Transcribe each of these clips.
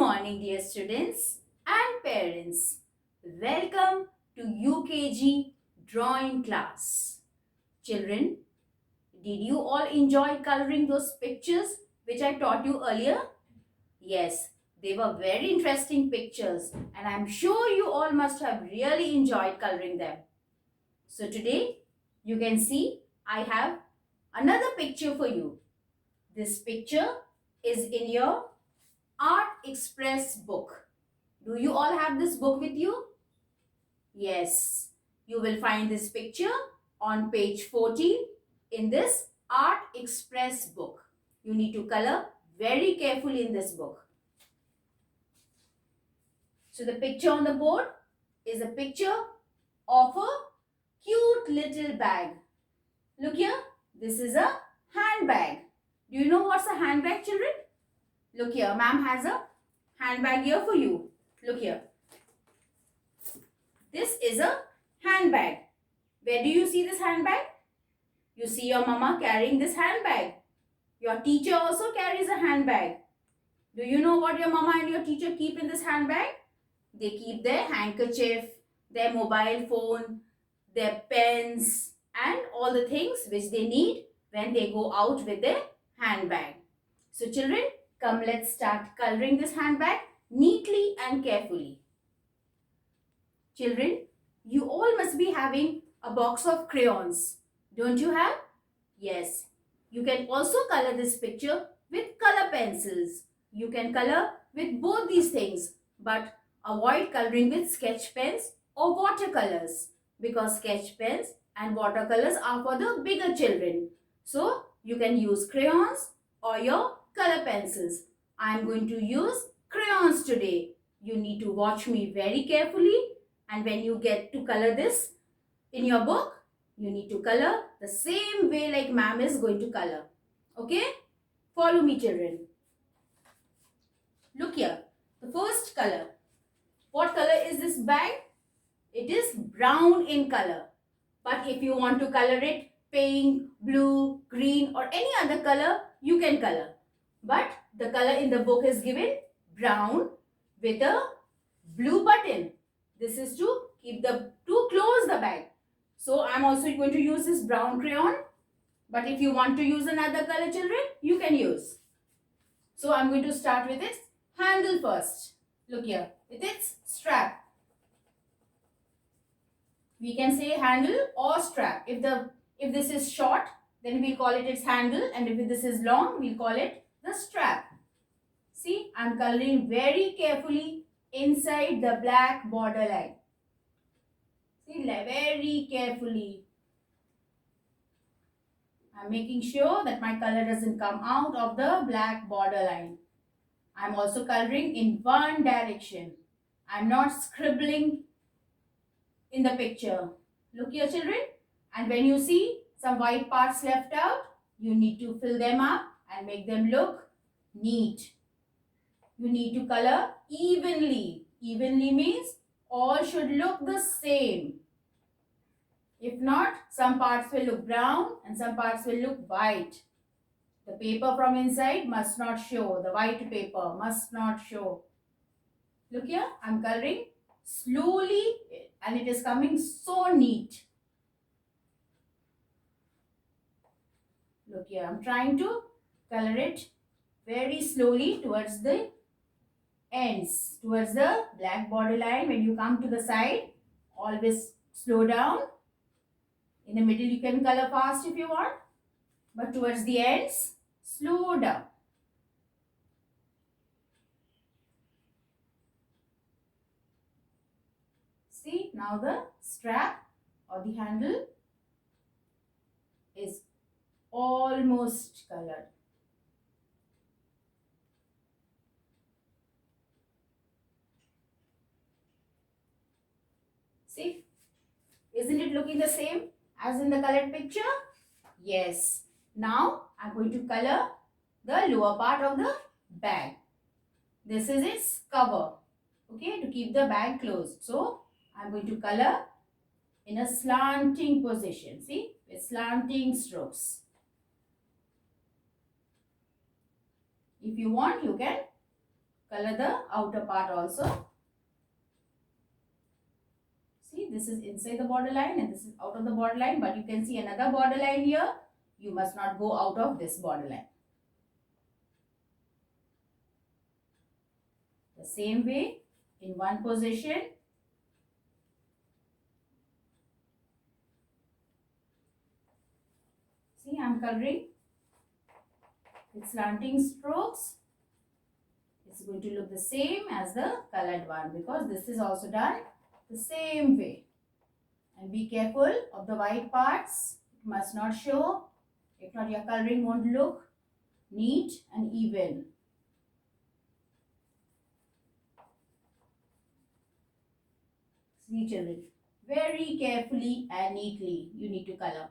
morning, dear students and parents. Welcome to UKG drawing class. Children, did you all enjoy coloring those pictures which I taught you earlier? Yes, they were very interesting pictures and I'm sure you all must have really enjoyed coloring them. So today, you can see I have another picture for you. This picture is in your Art Express book. Do you all have this book with you? Yes. You will find this picture on page 14 in this Art Express book. You need to color very carefully in this book. So the picture on the board is a picture of a cute little bag. Look here. This is a handbag. Do you know what's a handbag, children? Look here. Ma'am has a handbag here for you. Look here. This is a handbag. Where do you see this handbag? You see your mama carrying this handbag. Your teacher also carries a handbag. Do you know what your mama and your teacher keep in this handbag? They keep their handkerchief, their mobile phone, their pens and all the things which they need when they go out with their handbag. So children, come let's start coloring this handbag neatly and carefully. Children, you all must be having a box of crayons. Don't you have? Yes. You can also color this picture with color pencils. You can color with both these things, but avoid coloring with sketch pens or watercolors because sketch pens and watercolors are for the bigger children. So, you can use crayons or your color pencils. I am going to use crayons today. You need to watch me very carefully. And when you get to color this in your book, you need to color the same way like ma'am is going to color. Okay? Follow me, children. Look here. The first color. What color is this bag? It is brown in color. But if you want to color it pink, blue, green or any other color, you can color. But the color in the book is given brown with a blue button. This is to close the bag. So I am also going to use this brown crayon. But if you want to use another color, children, you can use. So I am going to start with its handle first. Look here, with its strap. We can say handle or strap. If this is short, then we'll call it its handle, and if this is long, we'll call it the strap. See, I am coloring very carefully inside the black border line. See, very carefully. I am making sure that my color doesn't come out of the black border line. I am also coloring in one direction. I am not scribbling in the picture. Look here, children. And when you see some white parts left out, you need to fill them up and make them look neat. You need to color evenly. Evenly means all should look the same. If not, some parts will look brown and some parts will look white. The paper from inside must not show. The white paper must not show. Look here, I am coloring slowly and it is coming so neat. Look here, I am trying to color it very slowly towards the ends, towards the black border line. When you come to the side, always slow down. In the middle, you can color fast if you want, but towards the ends, slow down. See, now the strap or the handle is almost colored. See, isn't it looking the same as in the colored picture? Yes. Now, I am going to color the lower part of the bag. This is its cover, okay, to keep the bag closed. So, I am going to color in a slanting position, see, with slanting strokes. If you want, you can color the outer part also. See, this is inside the borderline and this is out of the borderline, but you can see another borderline here. You must not go out of this borderline. The same way, in one position, see, I am coloring with slanting strokes. It's going to look the same as the colored one because this is also done the same way. And be careful of the white parts. It must not show. If not, your coloring won't look neat and even. See children, very carefully and neatly you need to color.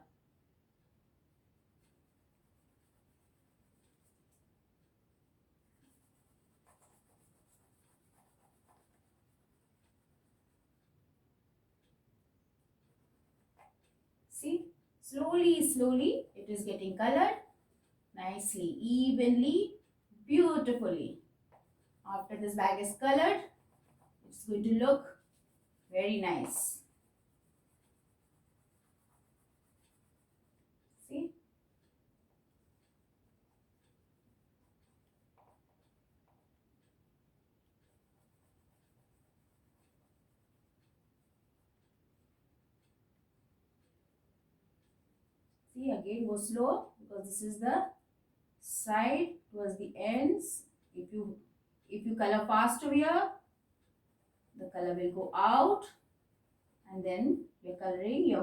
See, slowly it is getting colored nicely, evenly, beautifully. After this bag is colored, it's going to look very nice. See? See, again go slow because this is the side towards the ends. If you color fast over here, the color will go out and then your coloring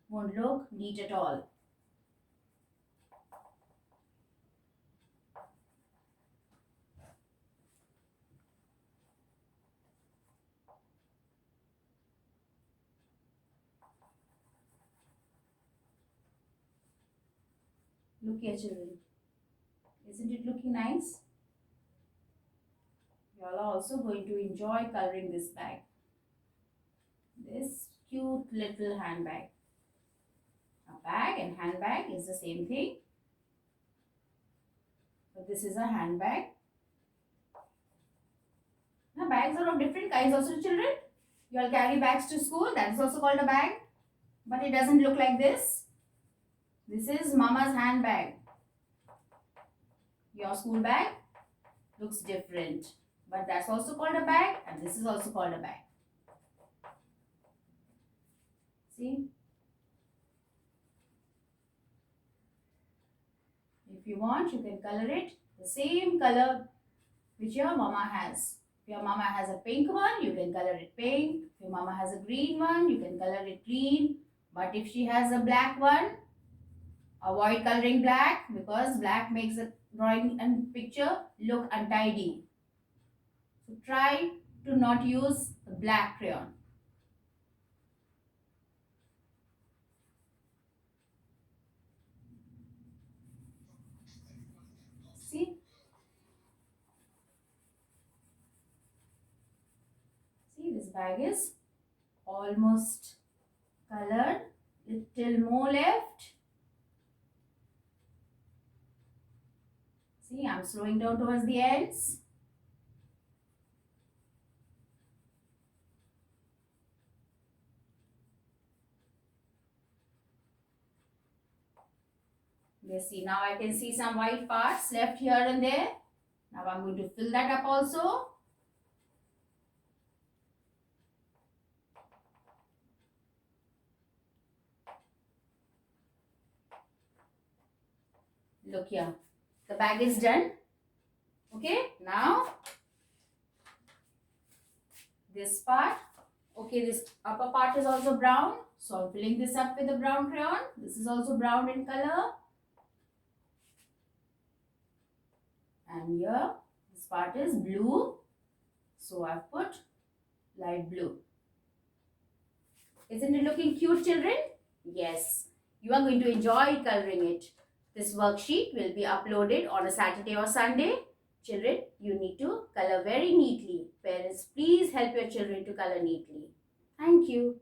won't look neat at all. Look here children, isn't it looking nice? You all are also going to enjoy coloring this bag. This cute little handbag. A bag and handbag is the same thing. But this is a handbag. Now bags are of different kinds also children. You all carry bags to school. That is also called a bag. But it doesn't look like this. This is mama's handbag. Your school bag looks different. But that's also called a bag and this is also called a bag. See? If you want, you can color it the same color which your mama has. If your mama has a pink one, you can color it pink. If your mama has a green one, you can color it green. But if she has a black one, avoid coloring black because black makes the drawing and picture look untidy. So try to not use the black crayon. See? See, this bag is almost colored. Little more left. See, I'm slowing down towards the ends. Let's see, now I can see some white parts left here and there. Now I'm going to fill that up also. Look here, the bag is done. Okay, now this part. Okay, this upper part is also brown. So I'm filling this up with a brown crayon. This is also brown in color. And here, this part is blue. So I've put light blue. Isn't it looking cute, children? Yes. You are going to enjoy coloring it. This worksheet will be uploaded on a Saturday or Sunday. Children, you need to color very neatly. Parents, please help your children to color neatly. Thank you.